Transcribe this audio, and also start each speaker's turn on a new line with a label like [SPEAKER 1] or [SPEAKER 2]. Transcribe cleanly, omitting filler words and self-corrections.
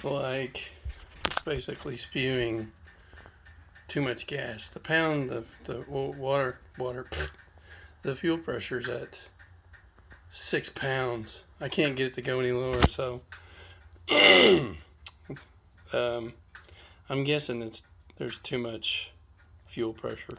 [SPEAKER 1] like it's basically spewing too much gas. The pound of the the fuel pressure's at 6 pounds. I can't get it to go any lower, so I'm guessing there's too much fuel pressure.